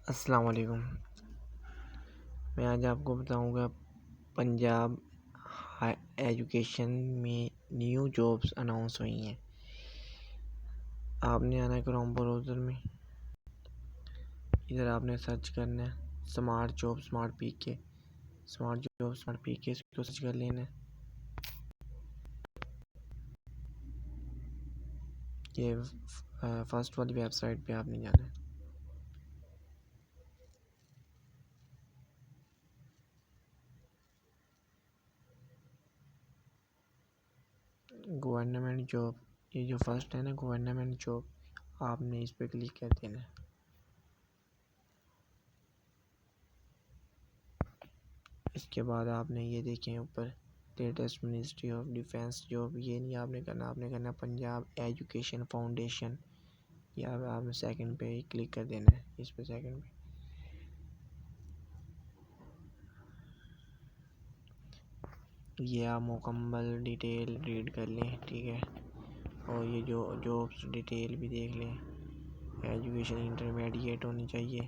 السلام علیکم. میں آج آپ کو بتاؤں گا پنجاب ایجوکیشن میں نیو جابس اناؤنس ہوئی ہیں. آپ نے آنا ہے کروم براؤزر میں. ادھر آپ نے سرچ کرنا ہے اسمارٹ جاب اسمارٹ پی کے اس کو سرچ کر لینا ہے. یہ فرسٹ والی ویب سائٹ پہ آپ نے جانا ہے. گورنمنٹ جاب، یہ جو فرسٹ ہے نا گورنمنٹ جاب، آپ نے اس پہ کلک کر دینا ہے. اس کے بعد آپ نے یہ دیکھیں اوپر latest ministry of defence job. یہ نہیں آپ نے کرنا، آپ نے کرنا پنجاب ایجوکیشن فاؤنڈیشن. یا آپ نے سیکنڈ پہ کلک کر دینا ہے. اس پہ سیکنڈ پہ یہ آپ مکمل ڈیٹیل ریڈ کر لیں، ٹھیک ہے. اور یہ جو جابس ڈیٹیل بھی دیکھ لیں. ایجوکیشن انٹرمیڈیٹ ہونی چاہیے.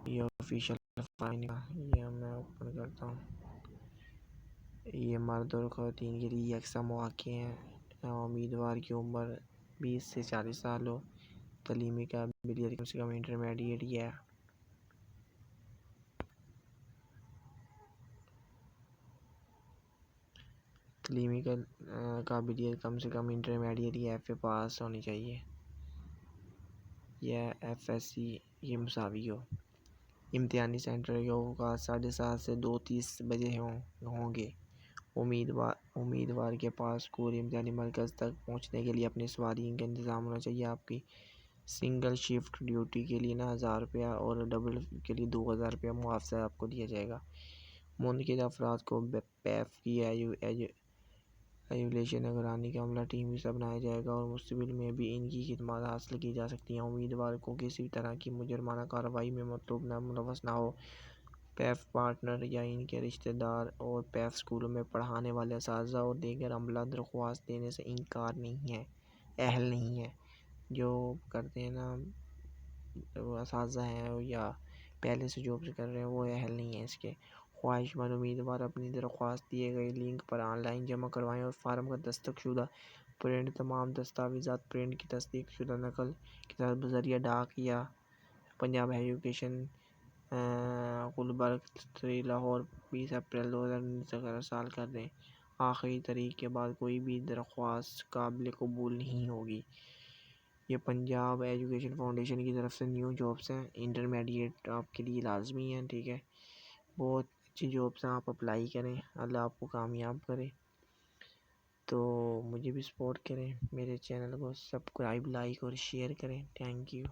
یہ آفیشیل فائن کا یہ میں اوپن کرتا ہوں. یہ مرد اور خواتین کے لیے یکساں مواقع ہیں. امیدوار کی عمر 20 سے 40 سال ہو. تعلیمی قابلیت کم سے کم انٹرمیڈیٹ یا تعلیمی قابلیت کم سے کم انٹرمیڈیٹ یا ایف اے پاس ہونی چاہیے یا ایف ایس سی یہ مساوی ہو. امتحانی سینٹر کے اوقات 7:30 سے 2:30 بجے ہوں گے. امیدوار کے پاس اسکول امتحانی مرکز تک پہنچنے کے لیے اپنی سواری کا انتظام ہونا چاہیے. آپ کی سنگل شفٹ ڈیوٹی کے لیے 1000 روپیہ اور ڈبل کے لیے 2000 روپیہ معاوضہ آپ کو دیا جائے گا. منعقد افراد کو پیف کی ایولیشن نگرانی کا عملہ ٹیم حصہ بنایا جائے گا اور مستقبل میں بھی ان کی خدمات حاصل کی جا سکتی ہیں. امیدوار کو کسی طرح کی مجرمانہ کارروائی میں ملوث نہ ہو. پیف پارٹنر یا ان کے رشتہ دار اور پیف اسکولوں میں پڑھانے والے اساتذہ اور دیگر عملہ درخواست دینے سے اہل نہیں ہے. جو کرتے ہیں نا وہ اساتذہ ہیں یا پہلے سے جاب سے کر رہے ہیں وہ اہل نہیں ہیں اس کے. خواہش مند امیدوار اپنی درخواست دیے گئے لنک پر آن لائن جمع کروائیں اور فارم کا دستخط شدہ پرنٹ تمام دستاویزات پرنٹ کی تصدیق شدہ نقل کے ساتھ بذریعہ ڈاک یا پنجاب ایجوکیشن گلبرگ 3 لاہور 20 اپریل 2019 سال کر دیں. آخری تاریخ کے بعد کوئی بھی درخواست قابل قبول نہیں ہوگی. یہ پنجاب ایجوکیشن فاؤنڈیشن کی طرف سے نیو جابس ہیں. انٹرمیڈیٹ آپ کے لیے لازمی ہیں، ٹھیک ہے. بہت اچھی جابس ہیں، آپ اپلائی کریں. اللہ آپ کو کامیاب کرے. تو مجھے بھی سپورٹ کریں، میرے چینل کو سبسکرائب لائک اور شیئر کریں. Thank you.